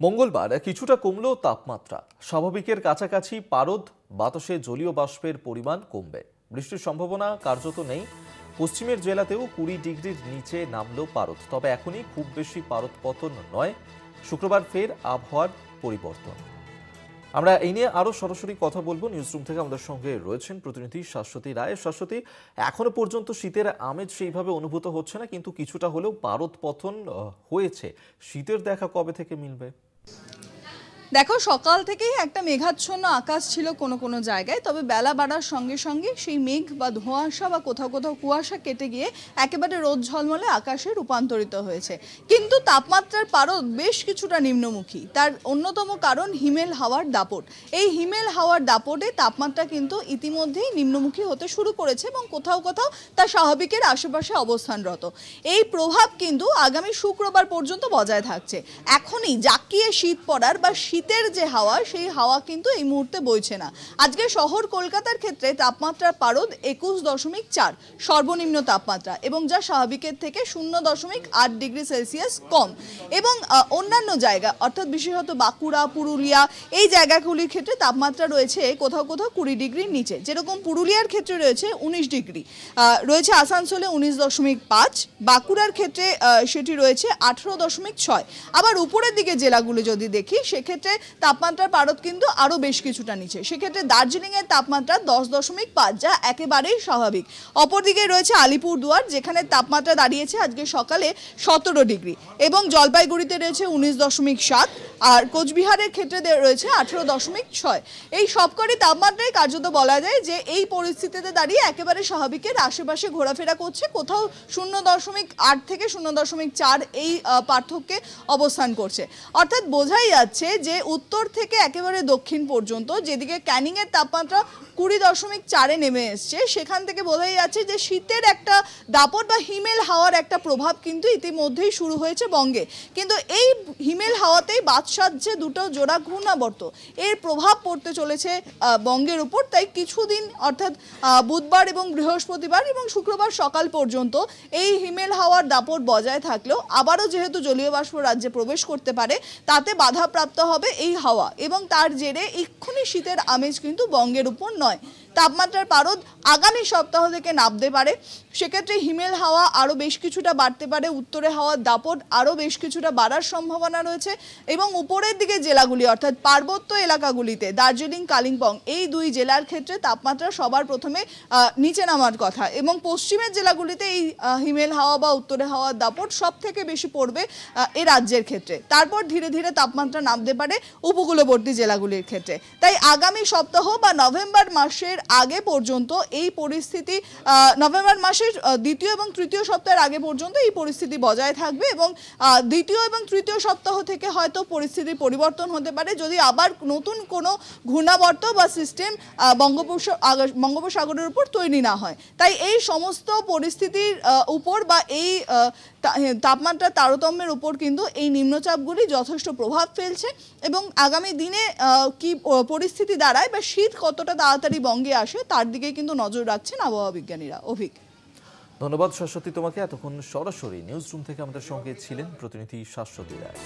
মঙ্গলবার কিছুটা কমলেও তাপমাত্রা স্বাভাবিকের কাছাকাছি। পারদ, বাতাসে জলীয় বাষ্পের পরিমাণ কমবে। বৃষ্টির সম্ভাবনা কার্যত নেই। পশ্চিমের জেলাতেও 20 ডিগ্রির নিচে নামলো পারদ, তবে এখনই খুব বেশি পারদ পতন নয়। শুক্রবার ফের আবহাওয়ার পরিবর্তন। আমরা এই নিয়ে আরো সরাসরি কথা বলবো। নিউজরুম থেকে আমাদের সঙ্গে রয়েছেন প্রতিনিধি শাশ্বতী রায়। শাশ্বতী, এখনো পর্যন্ত শীতের আমেজ সেইভাবে অনুভূত হচ্ছে না, কিন্তু কিছুটা হলেও পারদ পতন হয়েছে। শীতের দেখা কবে থেকে মিলবে? দেখো, সকাল থেকেই একটা মেঘাচ্ছন্ন আকাশ ছিল কোনো কোনো জায়গায়, তবে বেলা বাড়ার সঙ্গে সঙ্গে সেই মেঘ বা ধোঁয়াশা বা কোথাও কোথাও কুয়াশা কেটে গিয়ে একেবারে রোদ ঝলমলে আকাশে রূপান্তরিত হয়েছে। কিন্তু তাপমাত্রার পারদ বেশ কিছুটা নিম্নমুখী। তার অন্যতম কারণ হিমেল হাওয়ার দাপট। এই হিমেল হাওয়ার দাপটে তাপমাত্রা কিন্তু ইতিমধ্যেই নিম্নমুখী হতে শুরু করেছে এবং কোথাও কোথাও তা স্বাভাবিকের আশেপাশে অবস্থানরত। এই প্রভাব কিন্তু আগামী শুক্রবার পর্যন্ত বজায় থাকছে। এখনই জাঁকিয়ে শীত পড়ার বা শীতের যে হাওয়া, সেই হাওয়া কিন্তু এই মুহূর্তে বইছে না। আজকে শহর কলকাতার ক্ষেত্রে তাপমাত্রার পারদ 21.4 সর্বনিম্ন তাপমাত্রা, এবং যা স্বাভাবিকের থেকে 0.8 ডিগ্রি সেলসিয়াস কম। এবং অন্যান্য জায়গা অর্থাৎ বিশেষত বাঁকুড়া, পুরুলিয়া এই জায়গাগুলির ক্ষেত্রে তাপমাত্রা রয়েছে কোথাও কোথাও 20 ডিগ্রির নিচে। যেরকম পুরুলিয়ার ক্ষেত্রে রয়েছে 19 ডিগ্রি, রয়েছে আসানসোলে 19.5, বাঁকুড়ার ক্ষেত্রে সেটি রয়েছে 18.6। আবার উপরের দিকে জেলাগুলো যদি দেখি, সেক্ষেত্রে তাপমাত্রার পারদ কিন্তু আরো বেশ কিছুটা নিচে। সেক্ষেত্রে দার্জিলিং এর তাপমাত্রা 10.5, যা একেবারেই স্বাভাবিক। অপরদিকে রয়েছে আলিপুরদুয়ার, যেখানে তাপমাত্রা দাঁড়িয়েছে আজকে সকালে 17 ডিগ্রি, এবং জলপাইগুড়িতে রয়েছে 19.7, আর কোচবিহারের ক্ষেত্রে রয়েছে 18.6। এই সবকটি তাপমাত্রায় কার্যত বলা যায় যে এই পরিস্থিতিতে দাঁড়িয়ে একেবারে স্বাভাবিকের আশেপাশে ঘোরাফেরা করছে। কোথাও 0.8 থেকে 0.4 এই পার্থক্যে অবস্থান করছে। অর্থাৎ বোঝাই যাচ্ছে যে উত্তর থেকে একেবারে দক্ষিণ পর্যন্ত, যেদিকে ক্যানিং এর তাপমাত্রা 20.4 নেমে এসছে, সেখান থেকে বোঝাই যাচ্ছে যে শীতের একটা দাপট বা হিমেল হাওয়ার একটা প্রভাব কিন্তু ইতিমধ্যেই শুরু হয়েছে বঙ্গে। কিন্তু এই হিমেল হাওয়াতেই বাদ সাজছে দুটো জোড়া ঘূর্ণাবর্ত, এর প্রভাব পড়তে চলেছে বঙ্গের উপর। তাই কিছুদিন অর্থাৎ বুধবার এবং বৃহস্পতিবার এবং শুক্রবার সকাল পর্যন্ত এই হিমেল হাওয়ার দাপট বজায় থাকলেও আবারও যেহেতু জলীয় বাষ্প রাজ্যে প্রবেশ করতে পারে, তাতে বাধাপ্রাপ্ত হবে এই হাওয়া, এবং তার জেরে এক্ষুনি শীতের আমেজ কিন্তু বঙ্গের উপর নয়। তাপমাত্রার পারদ আগামী সপ্তাহ থেকে নামতে পারে। সেক্ষেত্রে হিমেল হাওয়া আরও বেশ কিছুটা বাড়তে পারে, উত্তরে হাওয়ার দাপট আরও বেশ কিছুটা বাড়ার সম্ভাবনা রয়েছে, এবং উপরের দিকে জেলাগুলি অর্থাৎ পার্বত্য এলাকাগুলিতে দার্জিলিং, কালিম্পং এই দুই জেলার ক্ষেত্রে তাপমাত্রা সবার প্রথমে নিচে নামার কথা, এবং পশ্চিমের জেলাগুলিতে এই হিমেল হাওয়া বা উত্তরে হাওয়ার দাপট সব থেকে বেশি পড়বে এ রাজ্যের ক্ষেত্রে। তারপর ধীরে ধীরে তাপমাত্রা নামতে পারে উপকূলবর্তী জেলাগুলির ক্ষেত্রে। তাই আগামী সপ্তাহ বা নভেম্বর মাসের আগে পর্যন্ত এই পরিস্থিতি, নভেম্বর মাসের দ্বিতীয় এবং তৃতীয় সপ্তাহের আগে পর্যন্ত এই পরিস্থিতি বজায় থাকবে, এবং দ্বিতীয় এবং তৃতীয় সপ্তাহ থেকে হয়তো পরিস্থিতির পরিবর্তন হতে পারে, যদি আবার নতুন কোনো ঘূর্ণাবর্ত বা সিস্টেম বঙ্গোপসাগরের উপর তৈরি না হয়। তাই এই সমস্ত পরিস্থিতির উপর বা এই তাপমাত্রার তারতম্যের উপর কিন্তু এই নিম্নচাপগুলি যথেষ্ট প্রভাব ফেলছে, এবং আগামী দিনে কি পরিস্থিতি দাঁড়ায় বা শীত কতটা তাড়াতাড়ি বঙ্গে আসে, তার দিকে কিন্তু নজর রাখছেন আবহাওয়া বিজ্ঞানীরা। অভিক, ধন্যবাদ শাশ্বতী তোমাকে। এতক্ষণ সরাসরি নিউজ রুম থেকে আমাদের সঙ্গে ছিলেন প্রতিনিধি শাশ্বতী রায়।